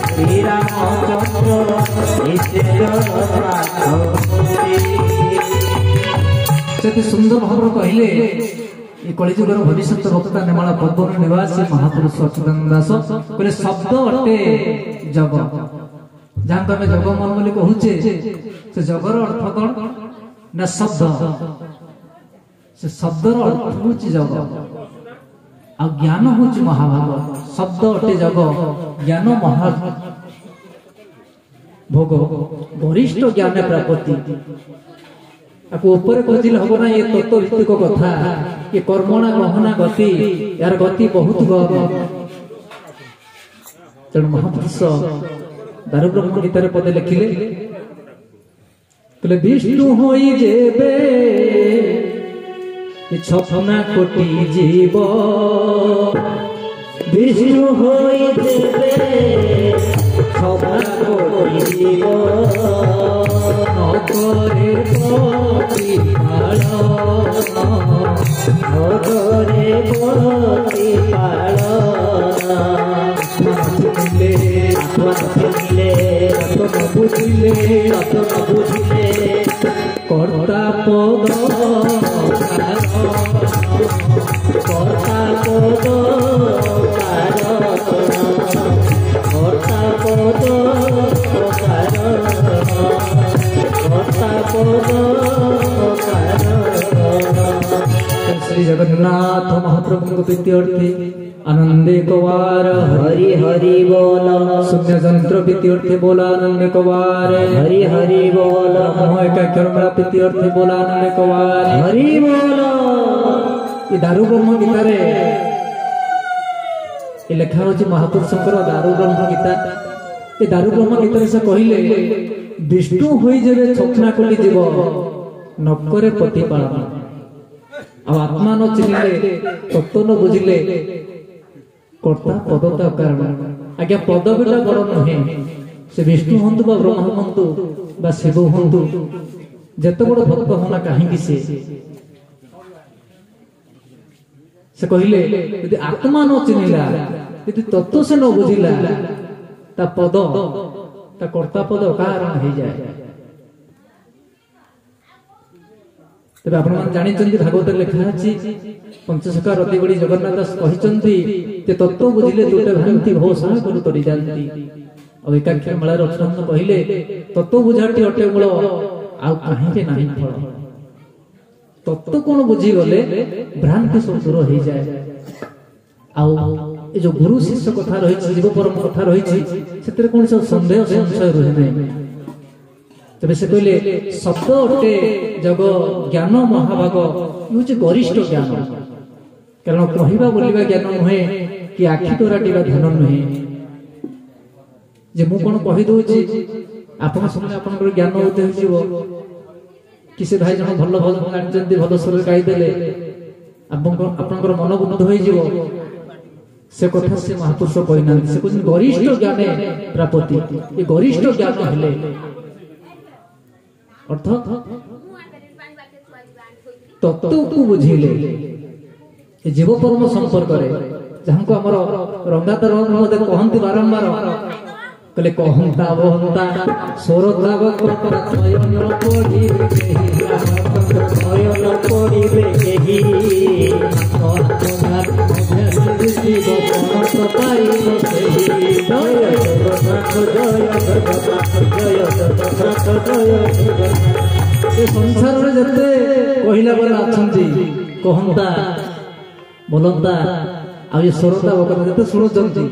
श्री रामचंद्र से सुंदर भाव कहले ये कलिजुगर भविष्य भक्ता नेमाला पद्म निवासी महापुरुष अच्युतानंद दास कहले शब्द अटे जग जहाँ को आम जग मन बोली कहूचे से जगर अर्थ कौन ना शब्द से शब्दर अर्थ हूँ जग आ ज्ञान हूँ महाभाग शब्द अटे जग ज्ञान महा भोग वरिष्ठ ज्ञान प्राप्ति आपको ऊपर खोजिले हम ना ये तत्व भित्तिक कथा ये कर्मणा गहना गति यार गति बहुत गहन तेणु महापुरुष दारु ब्रह्म गीतार पदे लिखिले कहले विष्णु होई जेबे ये छपना कोटि जीव विष्णु होई जेबे छपना कोटि जीव नगरे प्रतिपाल नगरे प्रतिपाल बुझिले कर्ता पद कर्ता पद कर्ता पद श्री जगन्नाथ महाप्रभु प्रीत्यर्थे आनंदे कवार हरि हरि बोल शून्य जंत्र प्रीत्यर्थे बोला आनंदे कवार हरि हरि बोल मोह एकाक्षर मेला प्रीत्यर्थे बोला आनंदे कवार हरि बोल ये दारु ब्रह्म गीतार ये लेखा होची महापुरुषंकर दारु ब्रह्म गीता ये दारु ब्रह्म गीतार से कहले विष्णु होई जेबे छपना कोटि जीव नकरे प्रतिपालन आ आत्मा न चिन्हले तत्व न बुझिले कर्ता पदता कारण आज्ञा पदवीटा बड़ नुहे से विष्णु हूँ बा ब्रह्म हूँ बा शिव हूँ जिते बड़ भक्त होना कहीं से कहले यदि आत्मा न चिन्हला यदि तत्व से न बुझिला ता पद ता कर्ता पद कारण हो जाए तबे आपण मन जानि चंदी भागवत लिखा अछि पंचसखा रति बड़ी जगन्नाथ दास कहिचंती ते तत्व बुझिले दुटे भांति भवसा करू तरी जानती अब एकाक्षर मेला रचना कहले तत्व बुझाटी अटे मूल आ काहे के नाही फल तत्व कोन बुझी गले भ्रांति सब दूर हो जाए आ ए जो गुरु शिष्य कथा रही जीव परम कथा रही सेतरे कोन सब संदेह संशय रहे नहीं तबे से कहले शब्द अटे जग ज्ञान महाभाग ये गरिष्ठ ज्ञान कारण कहवा बोलवा ज्ञान नुहे कि आखि तोराटिवा ध्यान नुहे जे मु कोन कहि दोछि आपन सुनले आपन ज्ञान होते होइबो कि से भाई जन भल भजन जानचंती भल स्वर गाई देले आपन मन बुद्ध होई जीवो से कथा से महापुरुष कहिना से कुछ गरिष्ठ ज्ञान प्राप्ति ये गरिष्ठ ज्ञान हेले अर्थात तत्व को बुझिले जीव परम संपर्क जहाँ को आमर रंगातर कहती बारंबार कहले कहता बहता सोरता संसार जते कहला वाला अछंती कहंता बोलंता आ ये सोरता बकता जते सुनुचंती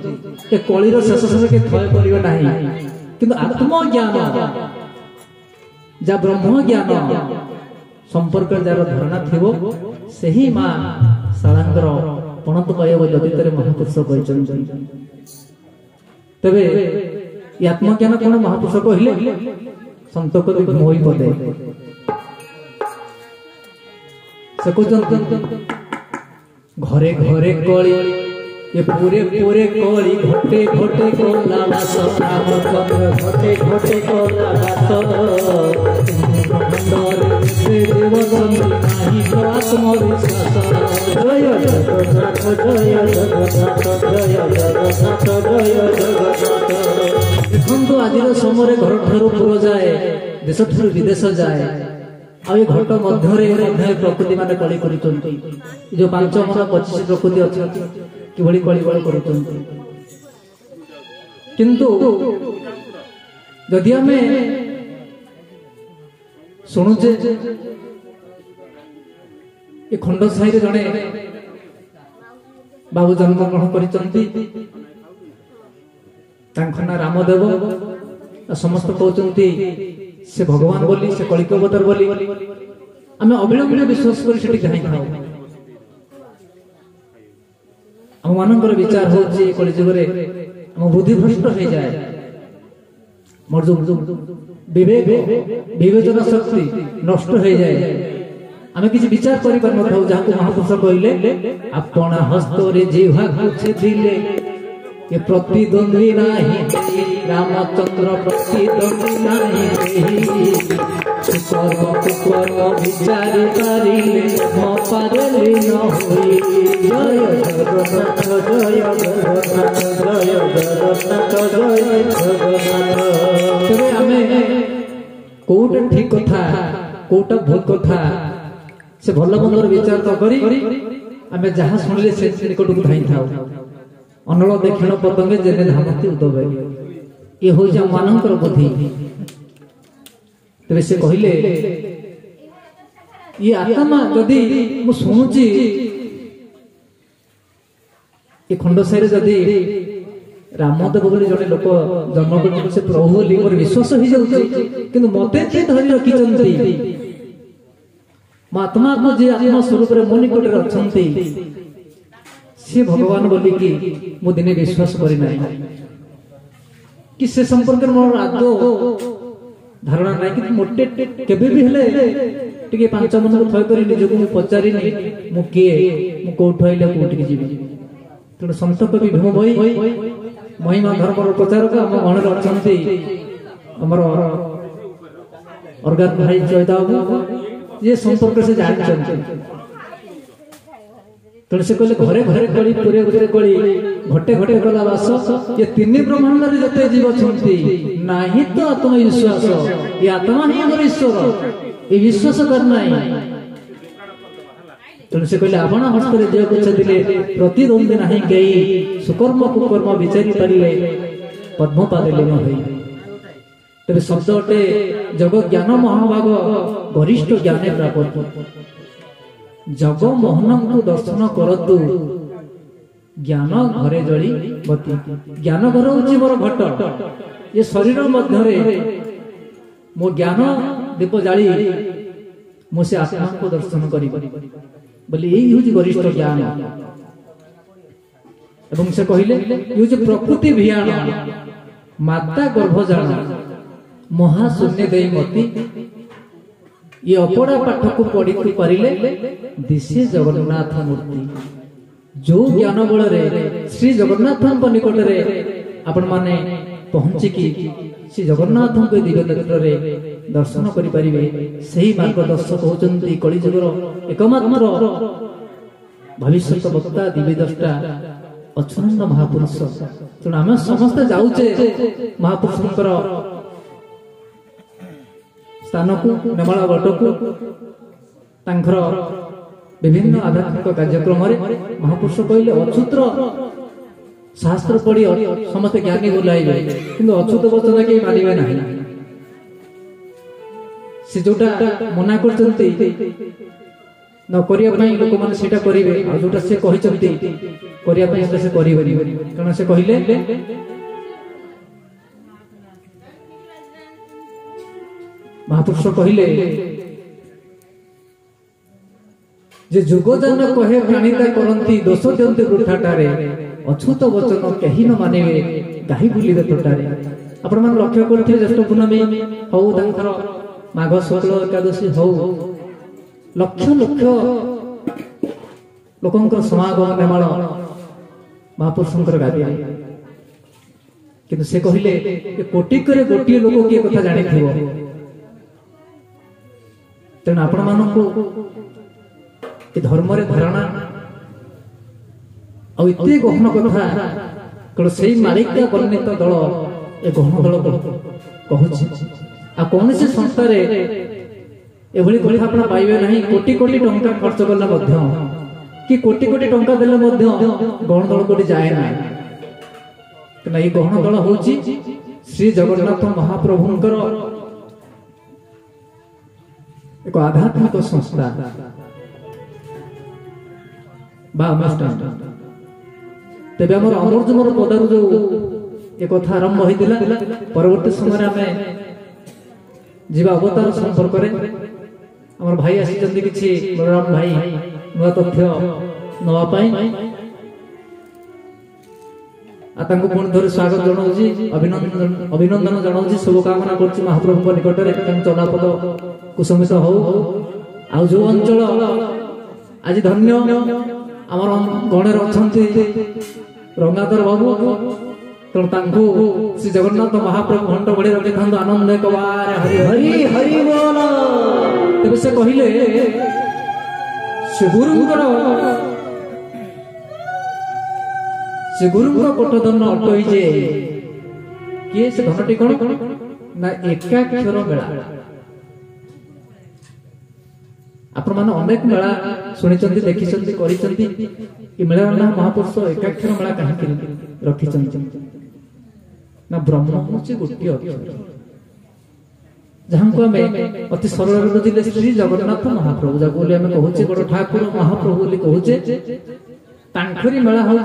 ए कलिर शेष शेष के थय करियो नाही किंतु आत्मज्ञान जा ब्रह्म ज्ञान संपर्क जार धारणा थिबो सेही मां शालांगर पणतमय जगतरे महापुरुष कहचंती तबे ये आत्मज्ञान कोन महापुरुष कहले संत कवि मोहि पदे से कहचंती घरे घरे कली ये पूरे पूरे कली घटे घटे कोला बास रामचंद्र घटे घटे कोला बास ब्रह्मांड से देवदन नाही आत्मविश्वास जय जगन्नाथ जय जगन्नाथ जय जगन्नाथ जय जगन्नाथ देखो आज समय घर ठार पुर जाए देश ठार विदेश जाए आ घट मध्य प्रकृति मान कली कर जो 5 मन 25 प्रकृति अच्छा कि कली कर किंतु जदि आम शुणुचे ये खंड साही जड़े बाबू जन्म ग्रहण कर रामदेव समस्त कहते से भगवान बोली से कलिक अवतार बोली आम अविलंब विश्वास कर आम मान विचार होची कलिजुगे आम बुद्धि भ्रष्ट हो जाए मोर जो विवेक विवेचना शक्ति नष्ट हो जाए आम कि विचार कर जहाँ महापुरुष कहले आपण हस्त जिह्वा छेदिले ये प्रतिद्वंद्वी नहीं रामचंद्र प्रतिद्वंद्वी नहीं कर्म कुकर्म विचार पारिले म पारले न होई जय जगन्नाथ जय जगन्नाथ जय जगन्नाथ जय जगन्नाथ तबे आमे कोटा ठीक कथा कोटा भूल कथा से भल मंदर विचार तो करी आमे जहाँ सुनले से निकट को धाई थाउ अनल दक्षिण पतंगे जेने धामती उदय ये हो मानकर बुद्धि तेरे से कहले ये आत्मा जदि मु शुणुची ये खंड सारे जदि रामदेव बोली जड़े लोक जन्म कर से प्रभु बोली मोर विश्वास हो जाउची किंतु मते जे धरि रखिचंती आत्मा को जे आत्मा स्वरूप रे मो निकट रे अछंती से भगवान बोली कि मु दिने विश्वास करि नाही कि से संपर्क मोर आदो धारणा नाही कि मोटे केबे भी हेले टिके 5 मन को थय करी निज को पचारि नै मु के मु कोठ आइले कोठ के जीवी तण संत कवि भीम भई महिमा धर्म रो प्रचारक हम गण रचंती हमर अर्गात भाई जयदाबू ये संपर्क से जान तेणु से कहले घरे घरे कली पुरे पुरे कली घटे घटे गला वास ये 3 ब्रह्मांड रे जते जीव छंती नाही तो आत्मविश्वास ये आत्मा ही हमर ईश्वर ये विश्वास करना है तेणु से कहले आपण हस्त रे जे कुछ दिले प्रतिद्वंदी नाही केई सुकर्म कुकर्म विचारी परिले पद्म पादले न होई तेरे शब्द अटे जग ज्ञान महाभाग वरिष्ठ ज्ञाने प्राप्त जग मोहन को दर्शन करतु ज्ञान घरे जड़ी बती ज्ञान घर होची मोर घट ये शरीर मध्य मो ज्ञान दीप जाली मो से आत्मा को दर्शन करी बोली यही हूँ वरिष्ठ ज्ञान एवं से कहले ये जो प्रकृति भियान माता गर्भ जान महाशून्य गई मती ये अपड़ा पाठ को पढ़ी पारिले दिशे जगन्नाथ मूर्ति जो ज्ञान बल श्री जगन्नाथ निकट रे आपण माने पहुंची कि श्री जगन्नाथ को दिव्य नेत्र रे दर्शन करि परिबे सही मार्गदर्शक होचंती कलिजुगर एकमात्र भविष्यत वक्ता दिव्य दृष्टा अच्युतानंद महापुरुष तेणु आम समस्त जाऊचे महापुरुषंकर स्थान को नेमाला बट को तांकर विभिन्न आध्यात्मिक कार्यक्रम महापुरुष कहले अच्युत्र शास्त्र पढ़ी समस्त ज्ञानी बोलाइबे किंतु अच्युत वचन के मानिबे नाही से जोटा मना करचंती न करिया पई लोक माने सेटा करिवे आ जोटा से कहिचंती करिया पई से करिवे कारण से कहिले महापुरुष कहले जे जुगजान कहे प्राणीता करंती दोष दियंती वृथाटारे अछूत वचन कहीं न मानिबे गाही बुलिबे तोटारे आपण मान लक्ष्य करथिबे ज्येष्ठ पूर्णमी हौ तांकर माघ शुक्ल एकादशी हौ लक्ष लक्ष लोकंकर समागम नेमाळ महापुरुषंकर गादिया किंतु से कहिले कोटि करे गोटिए लोक के कथा जानिथिबो तेणु आपण मानकु धर्म धारणा आते गहन कथा कौन से मालिका वर्णित दल ए गहन दल कहूँ आ कौन से संस्था एभली कथा आप पाइबे नहीं। कोटी कोटी टंका खर्च कला कि कोटी कोटी टंका देले गहन दल कोटी जाए ना। ये गहन दल हूँ श्री जगन्नाथ महाप्रभुंकर एक आध्यात्मिक संस्था बा अनुष्ठान। तेज आम अमरजुमर पदार जो एक कथा आरंभ होता परवर्ती समय आम जीवा अवतार संपर्क आम भाई आसी कि बलराम भाई नुआ तथ्य नापी पुणी थोड़े स्वागत जनाऊँगी अभिनंदन जनाऊँगी शुभकामना कर महाप्रभु निकट में चलापद कुसुमित हो। आ जो अंचल आज धन्य आमर गणेर अच्छा रंगाधर बाबू तेणु श्री जगन्नाथ महाप्रभु घंट बड़ी रखी था आनंद एक बार हरि हरि हरि बोल। तेज से कहले से गुरुंर पटधन अटई जे किए से धनटी कौन ना एकाक्षर मेला। आपण माने अनेक मेला सुनी देखी मेला ना महापुरुष एकाक्षर मेला कहीं रखी ना ब्रह्म हूँ गोटे अक्षर जहाँ को आम अति सरल बुझे श्री जगन्नाथ महाप्रभु जहाँ आम कहूचे बड़ ठाकुर महाप्रभु कहूचे तांखरी मेला हूँ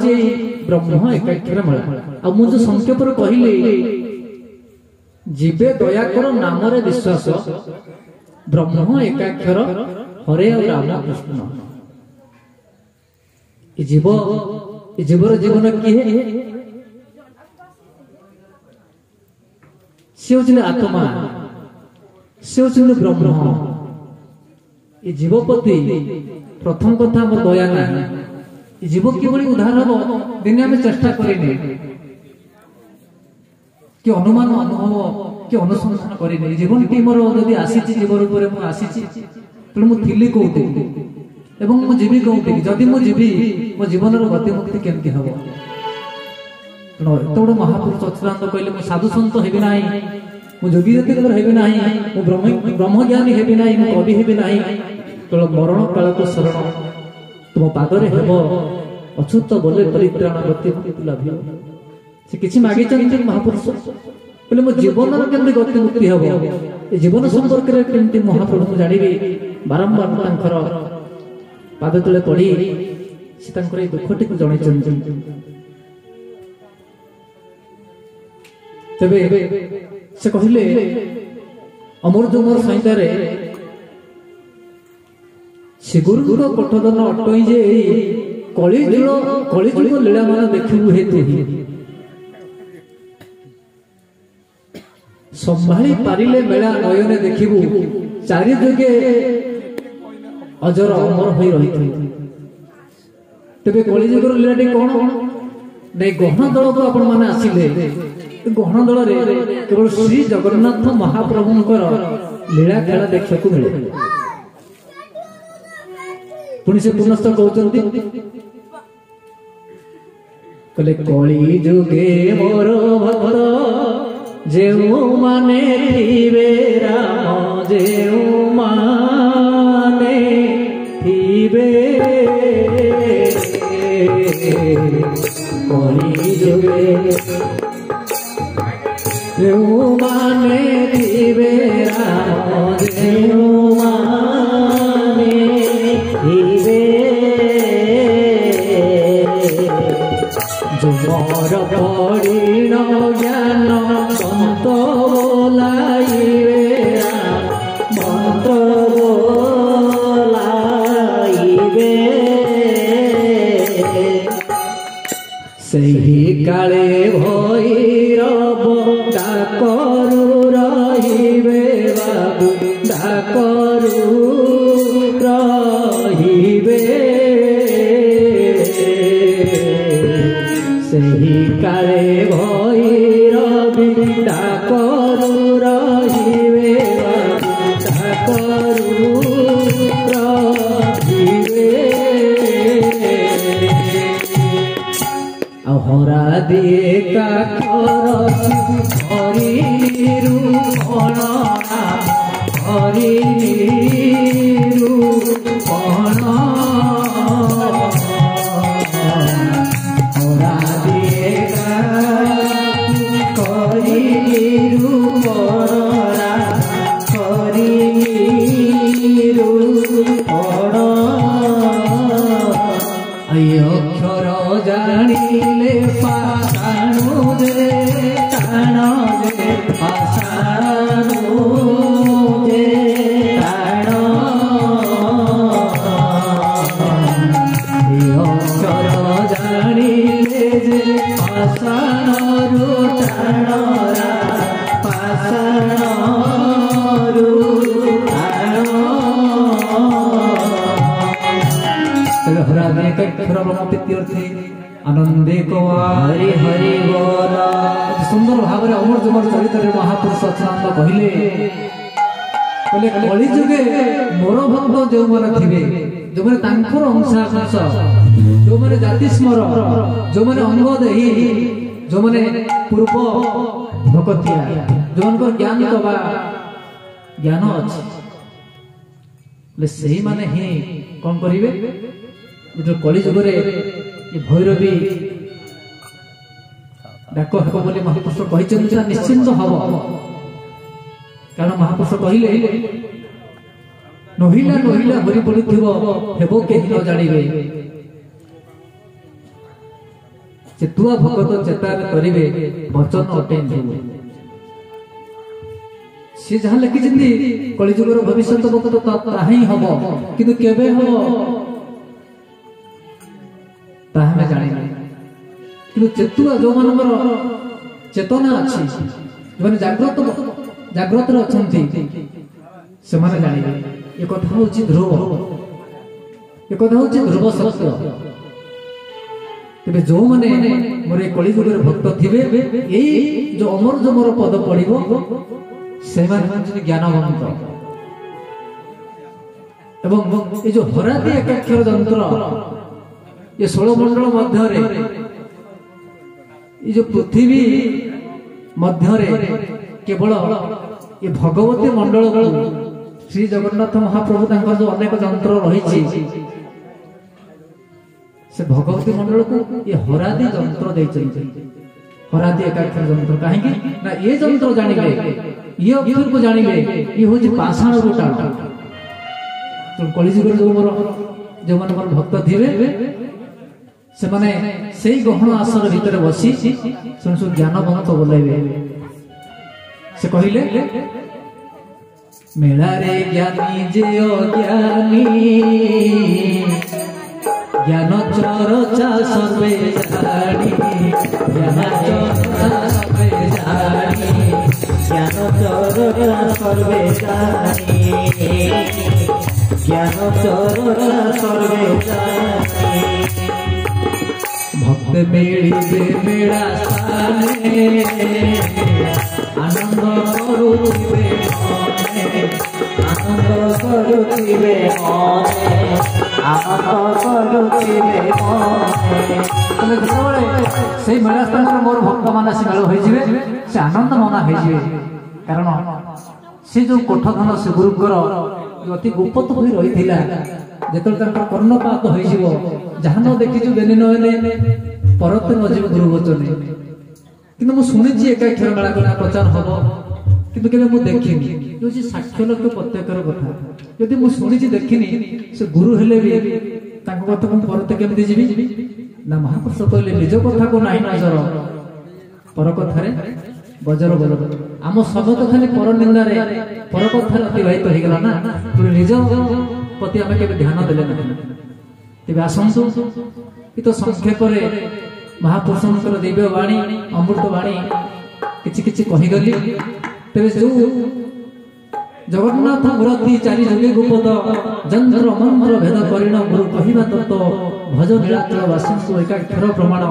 ब्रह्म एकाक्षर मेला। आ मुझे संक्षेप कहले जीवे दयाकर नाम विश्वास ब्रह्म एकाक्षर हरे राम कृष्ण। जीवर जीवन किए से होचने आत्मा से होचने ब्रह्म। ये जीवपति प्रथम कथा मोर दया ना जीव किभली उद्धार हम दिने आम चेष्टा करें कि अनुमान अनुभव कि अनुसंधान करें जीवन टी मोर जदि आसी जीव रूप में आसी तेणु मुझे कौटी एवं मुझे कौटी जदि मुझे मो जीवन गति मुक्ति केमती हम एत बड़ महापुरुष अच्युतानंद कहले मु साधु सन्त हेबी ना मु जोगी जतिकर हेबी ना मु ब्रह्मज्ञानी हेबी ना मु कवि हेबी ना केवल मरण काल को शरण तुम पादरे हेब अच्युत बोले परित्राण गति लाभ से किसी मागी महापुरुष बोले मो जीवन केमती गति मुक्ति हम जीवन संपर्क केमती महाप्रभु जानी बारंबार पाद तले पड़ी से दुखटी जन तेबे से कहले अमर जुमर संहिता से गुरुर पटधन अटई जे कलिजुग लीला मान देखू हेतु संभाली पारिले मेला नयने देखिबू चारि जुगे अजर अमर हो रही। तेबे कलिजुगर लीलाटी कौन नहीं गहन दल को आपण माने आसिले गहन दल केवल श्री जगन्नाथ महाप्रभुंकर लीला खेला देखा मिले। पुणी से पुनश्च कहते कले कली जुगे मोर भक्त जेउ माने थिबे राम जेउ माने थिबे कली जुगे जेउ माने थिबे राम जेउ माने थिबे जुमर पड़ीन ज्ञान बंत बोलाइबे बंत बोलाइबे सही काले भैरव डाकरू रहिबे बाबू डाकरू रहिबे सही काले भैरव हरि निरूपण हरि निरूपण हरादि हरि निरूपण हरि निरूपण अक्षर जानिले पाषाणु जे टाण जे पाषाणु जे टाण अक्षर जानिले जे पाषाणु टाण पाषाणु हरादि एकाक्षर ब्रह्मतीर्थे आनंदे हरि हरि बोल सुंदर भाव अमर जमर चरित्र महापुरुष अच्युतानंद कहले कली जुगे मोर भक्त जो मन थे जो मैंने तांकर अंशांश जो मैंने जाति स्मर जो मैंने अंग देही जो मैंने पूर्व भकतिया जो मन ज्ञान दबा ज्ञान अच्छे से माने ही कौन करेंगे जो कली जुग ये भैरवी डाक हे बोली महापुरुष कहते निश्चिंत हम कारण महापुरुष कहले नहिला नहिला हरि पड़ुथिबो हेबो केहि न जानिबे चेतुआ भगत चेतार करिवे वचन अटेन हेबो से जहाँ लिखिछन्ति कली जुगर भविष्य भक्त ताही हबो किंतु केबे हबो ताहमे जानिबे किंतु चेतुआ जो मानकर चेतना अछि माने जाग्रत अछन्ति से माने जानिबे ये कथा होछि ध्रुव सत्य तेबे जो माने मोरे कली जुगर भक्त थिबे एई जो अमर जमर पद पड़िबो से माने ज्ञानवंत एवं ये जो हरादि एकाक्षर यंत्र ये 16 मंडल मध्य ये जो पृथ्वी मध्य केवल ये भगवती मंडल श्री जगन्नाथ महाप्रभु तांकर जो अनेक यंत्र रही से भगवती मंडल को ये हरादि यंत्र देइछन्ति हरादि एकाक्षर यंत्र काहे ना ये यंत्र जानिबे ये अक्षर को जानिबे ये होछि पाषाण रूटा तो कलिजुगर जो मन भक्त थिबे से माने सेई गहन आसन भीतर बसी सुन ज्ञानवंत बोलाइबे से कहिले मेला रे ज्ञानी जे अज्ञानी ज्ञान चर्चा सर्वे जानी ज्ञान चर्चा सर्वे जानी ज्ञान चर्चा सर्वे जानी ज्ञान चर्चा सर्वे जानी भक्त मेलिबे मेला स्थाने आनंद करुथिबे मने आनंद करुथिबे मने आनंद करुथिबे मने तमे जेतबेले सेई मेला स्थान मोर भक्त माने से मेल होई जिवे से आनंद मना होई जिवे कारण से जो कोठधन से गुरुकर जो अति गुप्त होई रहिथिला जेतल तंकर कर्णपात होई जिवो जहां न देखिजु बेनि न हेले परत न जीव गुरु वचने किंतु मु सुनिछि एकाक्षर मेला कथा प्रचार हबो किंतु केबे मु देखिनि जो जे साक्ष्य लोक प्रत्येकर कथा यदि मु सुनिछि देखिनि से गुरु हेले भी तांको कथा मु परत केमति जीवी ना महापुरुष कहले निज कथा को नाही नजर पर कथारे बजर बोल आम सब तो खाली पर निंदा रे पर कथार अतिबाहित हो गला ना तो निज प्रति आम के ध्यान देले ना तेबे आसंतु कि तो संक्षेप रे महापुरुषंकर दिव्य वाणी अमृत वाणी किछि किछि कहि गली तेबे जो जगन्नाथ मूर्ति चारि जोगी गुपद जंत्र मंत्र भेद करिण गुरु कहिबा तत्व भज नीलाचल वासिंसु एकाक्षर प्रमाण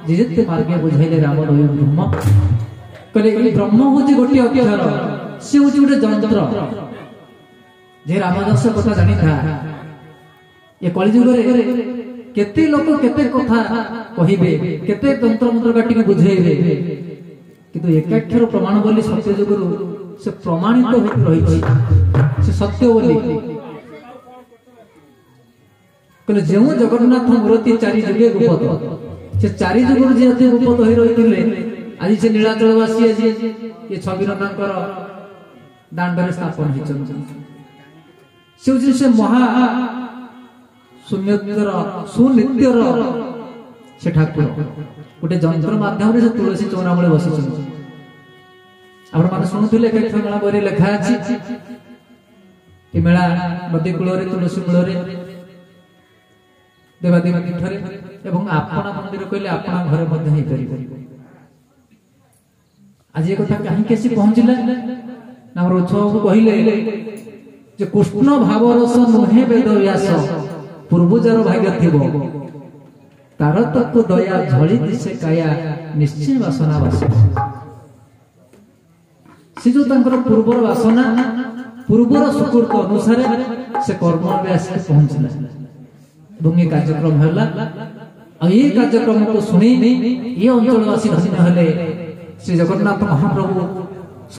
जिजेते मार्गे बुझाइले राम रहि ब्रह्म कहले ए ब्रह्म होछि गोटे अक्षर से होछि गोटे जंत्र जे रामदास कथा जानि था ये कलिजुग रे केते लोक केते कथा कहिबे केते तंत्र मंत्र काटी बुझेइबे କିନ୍ତୁ ଏକାକ୍ଷର ପ୍ରମାଣ ବୋଲି ସତ୍ୟ ଯୁଗରୁ ସେ ପ୍ରମାଣିତ ହୋଇ ରହିଛି ସେ ସତ୍ୟ ବୋଲି। କହିଲେ ଯେଉଁ ଜଗନ୍ନାଥ ମୂର୍ତ୍ତି ଚାରି ଯୁଗେ ରୂପତ, ସେ ଚାରି ଯୁଗରୁ ଯେହେତୁ ରୂପତ ହୋଇ ରହିଥିଲେ ଆଜି ସେ ନୀଳାଚଳବାସୀ ଆଜି ଏ ଛବିରନାଙ୍କର ଦାଣ୍ଡରେ ସ୍ଥାପନ ହେଇଛନ୍ତି। ସେ ହଉଛି ସେ ମହା ଶୂନ୍ୟର ସୁନିତ୍ୟର ସେ ଠାକୁର। ଗୋଟେ ଯନ୍ତ୍ର ମାଧ୍ୟମରେ ସେ ତୁଳସୀ ଚଉରା ମୂଳେ ବସିଛନ୍ତି। ଆପଣ ମାନେ ଶୁଣୁଥିଲେ ଏକାକ୍ଷର ମେଳା ବହିରେ ଲେଖା ଅଛି ଏ ମେଳା ନଦୀ କୂଳରେ ତୁଳସୀ ମୂଳରେ ଦେବାଦେବୀ ପୀଠରେ ଏବଂ ଆପଣା ମନ୍ଦିର କହିଲେ ଆପଣା ଘରେ ମଧ୍ୟ ହେଇପାରିବ। ଆଜି ଏ କଥା କାହିଁକି ଆସି ପହଞ୍ଚିଲା ନା ଆମର ଉତ୍ସବକୁ କହିଲେ ଯେ କୃଷ୍ଣ ଭାବରସ ନୁହେଁ ବେଦ ବ୍ୟାସ, ପୂର୍ବଜାର ଭାଗ୍ୟ ଥିବ ତାର ତତ୍ତ୍ୱ ଦୟା ଝଳି ଦିଶେ କାୟା ନିଶ୍ଚୟ ବାସନା ବାସ। ସେ ଯୋଉ ତାଙ୍କର ପୂର୍ବର ବାସନା ପୂର୍ବର ସୁକୃତ ଅନୁସାରେ ସେ କର୍ମରେ ଆସିକି ପହଞ୍ଚିଲା ଏବଂ ଏ କାର୍ଯ୍ୟକ୍ରମ ହେଲା। ଆଉ ଏ କାର୍ଯ୍ୟକ୍ରମକୁ ଶୁଣି ଏ ଅଞ୍ଚଳବାସୀ ଧନ୍ୟ ହେଲେ। ଶ୍ରୀ ଜଗନ୍ନାଥ ମହାପ୍ରଭୁ